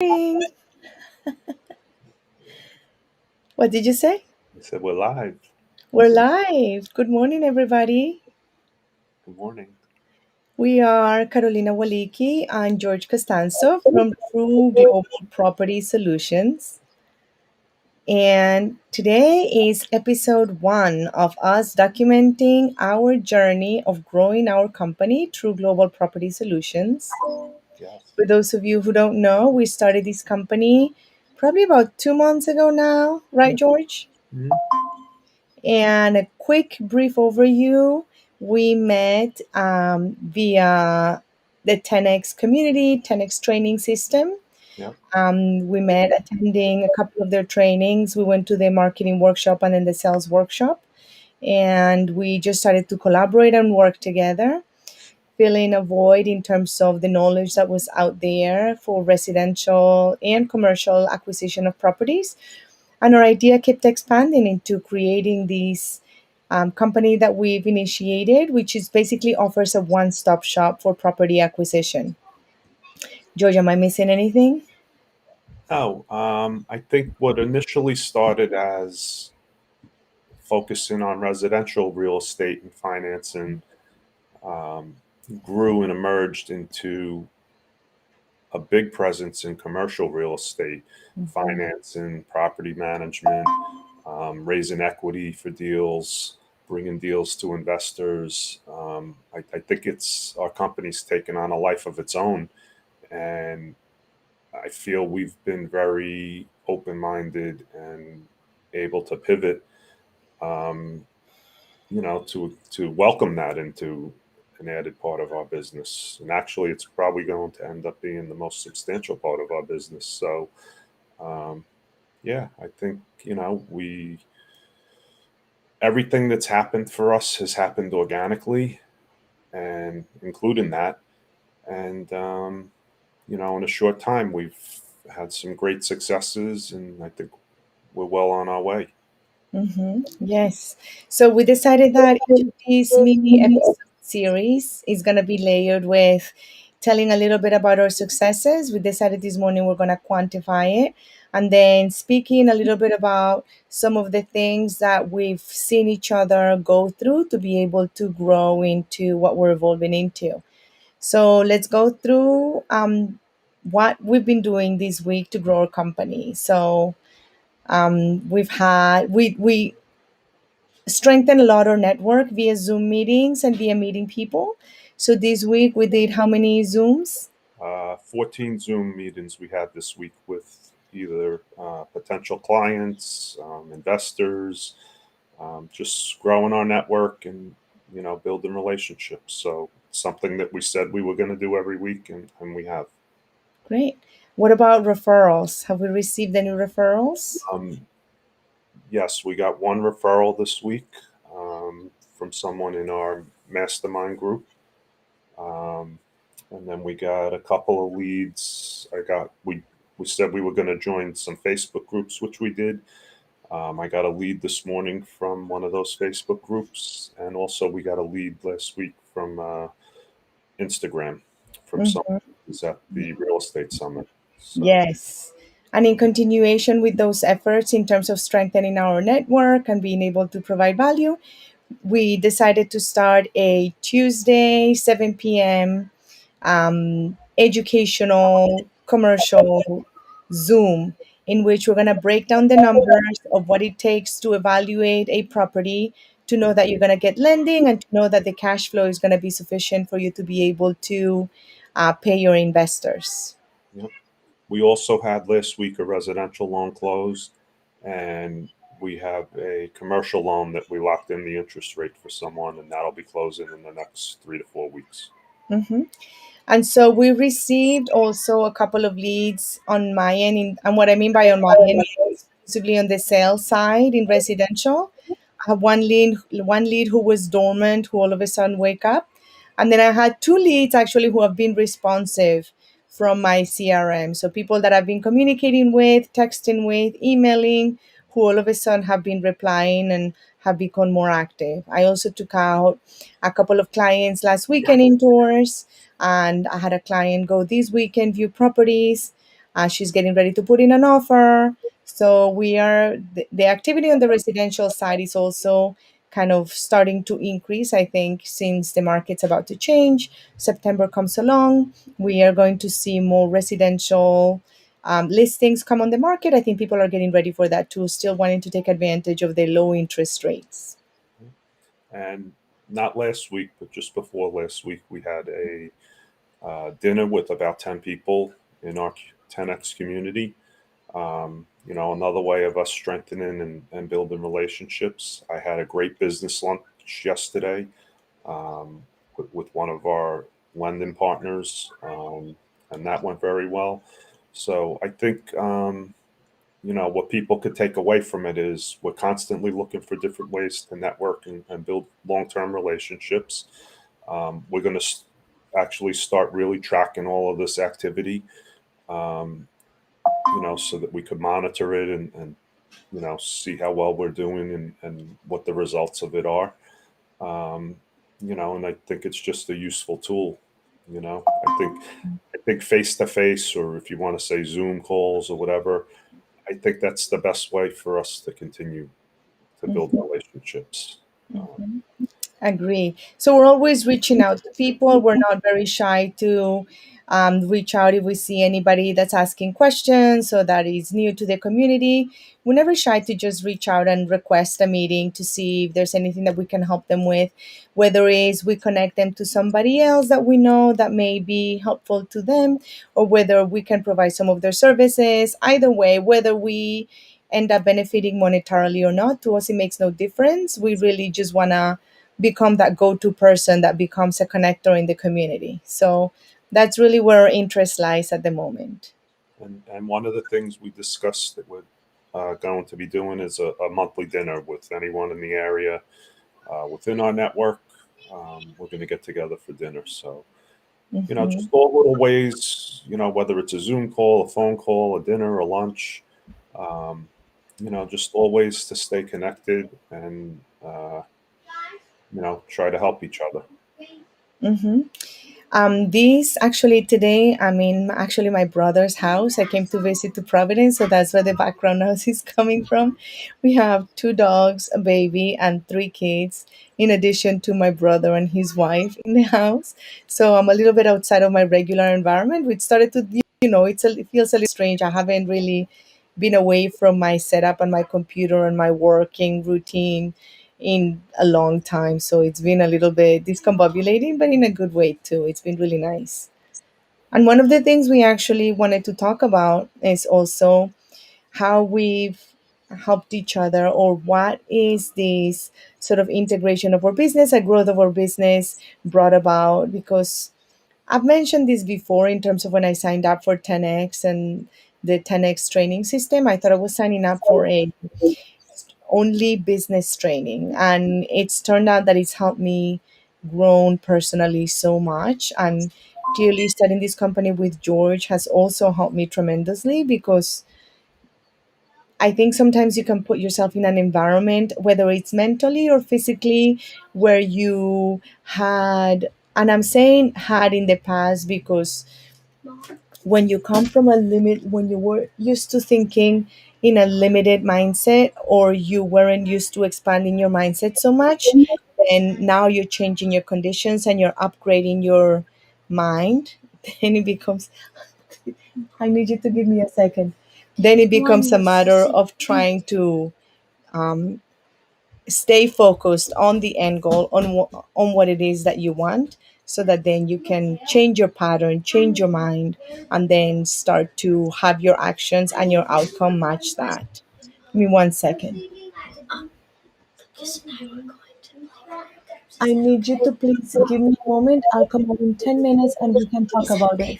Morning. What did you say? I said, we're live. We're live. Good morning, everybody. Good morning. We are Carolina Waliki and George Costanzo from TRU Global Property Solutions. And today is episode 1 of us documenting our journey of growing our company, TRU Global Property Solutions. Yes. For those of you who don't know, we started this company probably about 2 months ago now, right, George? Mhm. And a quick brief overview, we met via the 10X community, 10X training system. Yep. We met attending a couple of their trainings. We went to the marketing workshop and then the sales workshop. And we just started to collaborate and work together, filling a void in terms of the knowledge that was out there for residential and commercial acquisition of properties. And our idea kept expanding into creating this company that we've initiated, which is basically offers a one-stop shop for property acquisition. George, am I missing anything? Oh, I think what initially started as focusing on residential real estate and financing um, grew and emerged into a big presence in commercial real estate, Mhm. financing, property management, raising equity for deals, bringing deals to investors. I think it's our company's taken on a life of its own, and I feel we've been very open minded and able to pivot, um, to welcome that into an added part of our business. And actually, it's probably going to end up being the most substantial part of our business. So, um, yeah, I think, we everything that's happened for us has happened organically, and including that. And, in a short time, we've had some great successes, and I think we're well on our way. Yes. So we decided that each of these mini episode series is going to be layered with telling a little bit about our successes. We decided this morning we're going to quantify it and then speaking a little bit about some of the things that we've seen each other go through to be able to grow into what we're evolving into. So let's go through what we've been doing this week to grow our company. So we strengthen a lot our network via Zoom meetings and via meeting people. So this week we did how many Zooms? 14 Zoom meetings we had this week with either potential clients, investors, just growing our network and, building relationships. So something that we said we were going to do every week, and we have. Great. What about referrals? Have we received any referrals? Um, yes, we got one referral this week from someone in our mastermind group. Um, and then we got a couple of leads. We said we were going to join some Facebook groups, which we did. I got a lead this morning from one of those Facebook groups, and also we got a lead last week from Instagram from someone Mhm. who's at the real estate summit. So Yes. And in continuation with those efforts in terms of strengthening our network and being able to provide value, we decided to start a Tuesday, 7 p.m. Educational commercial Zoom in which we're going to break down the numbers of what it takes to evaluate a property, to know that you're going to get lending, and to know that the cash flow is going to be sufficient for you to be able to pay your investors. yep. We also had last week a residential loan closed, and we have a commercial loan that we locked in the interest rate for someone, and that'll be closing in the next 3 to 4 weeks. Mhm. And so we received also a couple of leads on my end. And what I mean by on my end is exclusively on the sales side in residential. I have one lead who was dormant, who all of a sudden wake up. And then I had two leads actually who have been responsive from my CRM. So people that I've been communicating with, texting with, emailing, who all of a sudden have been replying and have become more active. I also took out a couple of clients last weekend in tours, and I had a client go this weekend view properties. She's getting ready to put in an offer. So the activity on the residential side is also kind of starting to increase. I think since the market's about to change, September comes along, we are going to see more residential listings come on the market. I think people are getting ready for that too, still wanting to take advantage of the low interest rates. And not last week, but just before last week, we had a dinner with about 10 people in our 10X community. Another way of us strengthening and building relationships. I had a great business lunch yesterday with one of our lending partners, and that went very well. So I think, what people could take away from it is we're constantly looking for different ways to network and build long term relationships. We're going to actually start really tracking all of this activity, um, so that we could monitor it and see how well we're doing and what the results of it are. Um, and I think it's just a useful tool. I think face to face, or if you want to say Zoom calls or whatever, I think that's the best way for us to continue to build Mhm. relationships. Agree. So we're always reaching out to people. We're not very shy to reach out if we see anybody that's asking questions or that is new to the community. We're never shy to just reach out and request a meeting to see if there's anything that we can help them with, whether it's we connect them to somebody else that we know that may be helpful to them, or whether we can provide some of their services. Either way, whether we end up benefiting monetarily or not, to us it makes no difference. We really just want to become that go-to person that becomes a connector in the community. So that's really where our interest lies at the moment. And one of the things we discussed that we're going to be doing is a monthly dinner with anyone in the area within our network. We're going to get together for dinner. So, Hmm. just all little ways, whether it's a Zoom call, a phone call, a dinner, a lunch, um, just all ways to stay connected and, try to help each other. Hmm. This actually today, I'm in actually my brother's house. I came to visit to Providence, so that's where the background noise is coming from. We have two dogs, a baby, and three kids, in addition to my brother and his wife in the house. So I'm a little bit outside of my regular environment, which started to, it feels a little strange. I haven't really been away from my setup and my computer and my working routine in a long time. So it's been a little bit discombobulating, but in a good way too. It's been really nice. And one of the things we actually wanted to talk about is also how we've helped each other, or what is this sort of integration of our business and growth of our business brought about. Because I've mentioned this before in terms of when I signed up for 10X and the 10X training system, I thought I was signing up for a only business training, and it's turned out that it's helped me grown personally so much. And clearly starting this company with George has also helped me tremendously, because I think sometimes you can put yourself in an environment, whether it's mentally or physically, where you had, and I'm saying had in the past, because when you come from a limit, when you were used to thinking in a limited mindset, or you weren't used to expanding your mindset so much, and now you're changing your conditions and you're upgrading your mind, then it becomes, I need you to give me a second. Then it becomes a matter of trying to um, stay focused on the end goal, on on what it is that you want, so that then you can change your pattern, change your mind, and then start to have your actions and your outcome match that. Give me 1 second. I need you to please give me a moment. I'll come out in 10 minutes and we can talk about it.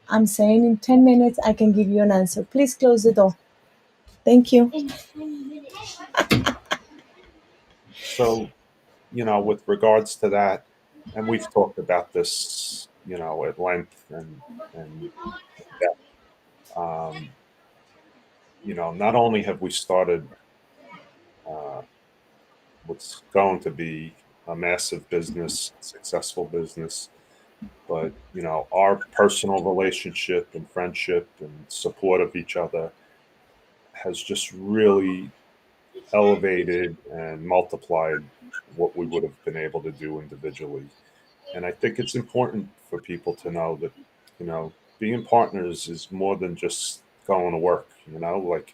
I'm saying in 10 minutes I can give you an answer. Please close the door. Thank you. So, with regards to that, and we've talked about this, at length and depth. Um, not only have we started uh, what's going to be a massive business, successful business, But our personal relationship and friendship and support of each other has just really elevated and multiplied what we would have been able to do individually. And I think it's important for people to know that, being partners is more than just going to work, like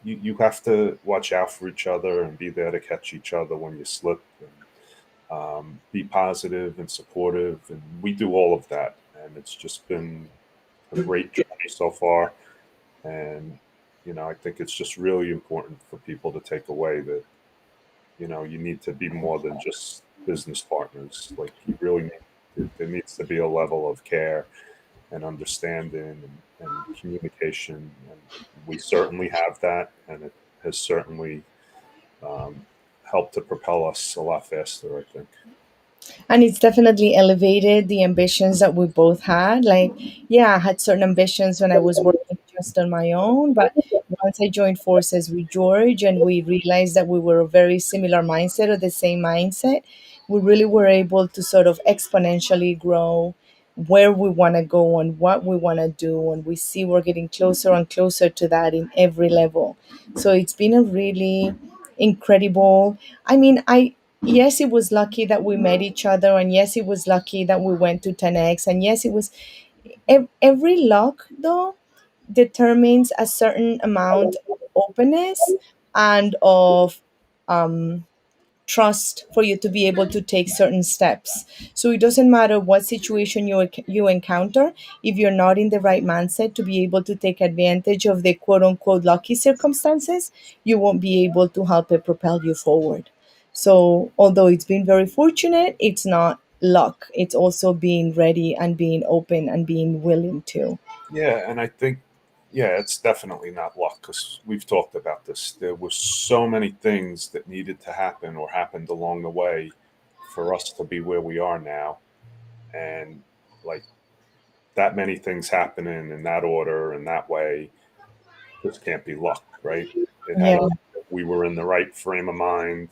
you have to watch out for each other and be there to catch each other when you slip, and be positive and supportive. And we do all of that. And it's just been a great journey so far. And, I think it's just really important for people to take away that, you need to be more than just business partners. Like you really there needs to be a level of care and understanding and communication. And we certainly have that. And it has certainly um, helped to propel us a lot faster, I think. And it's definitely elevated the ambitions that we both had. Like, yeah, I had certain ambitions when I was working just on my own, but once I joined forces with George and we realized that we were a very similar mindset or the same mindset, we really were able to sort of exponentially grow where we want to go and what we want to do, and we see we're getting closer and closer to that in every level. So it's been a really incredible, I mean, I yes, it was lucky that we met each other, and yes, it was lucky that we went to 10x, and yes, it was every luck though determines a certain amount of openness and of um, trust for you to be able to take certain steps. So it doesn't matter what situation you encounter, if you're not in the right mindset to be able to take advantage of the quote unquote lucky circumstances, you won't be able to help it propel you forward. So although it's been very fortunate, it's not luck. It's also being ready and being open and being willing to. Yeah, and I think, yeah, it's definitely not luck because we've talked about this. There were so many things that needed to happen or happened along the way for us to be where we are now. And like that many things happening in that order and that way just can't be luck, right? It had Yeah. to, we were in the right frame of mind.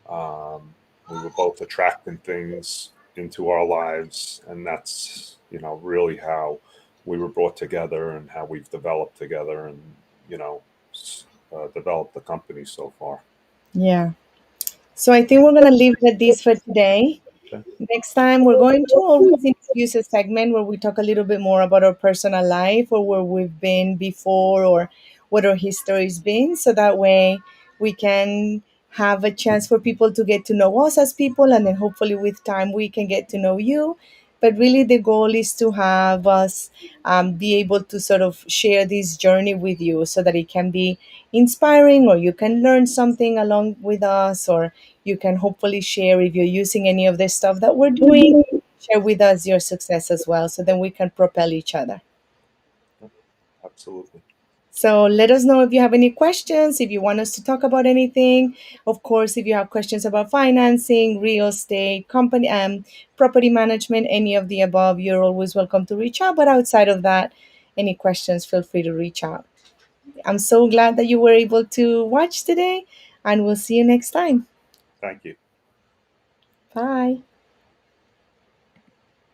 We were both attracting things into our lives, and that's really how we were brought together and how we've developed together, and developed the company so far. Yeah. So I think we're going to leave it at this for today. Okay. Next time, we're going to always introduce a segment where we talk a little bit more about our personal life or where we've been before or what our history's been. So that way we can have a chance for people to get to know us as people. And then hopefully, with time, we can get to know you. But really, the goal is to have us be able to sort of share this journey with you so that it can be inspiring or you can learn something along with us or you can hopefully share if you're using any of the stuff that we're doing, share with us your success as well so then we can propel each other. Yep, absolutely. So let us know if you have any questions, if you want us to talk about anything. Of course, if you have questions about financing, real estate, company, property management, any of the above, you're always welcome to reach out. But outside of that, any questions, feel free to reach out. I'm so glad that you were able to watch today, and we'll see you next time. Thank you. Bye.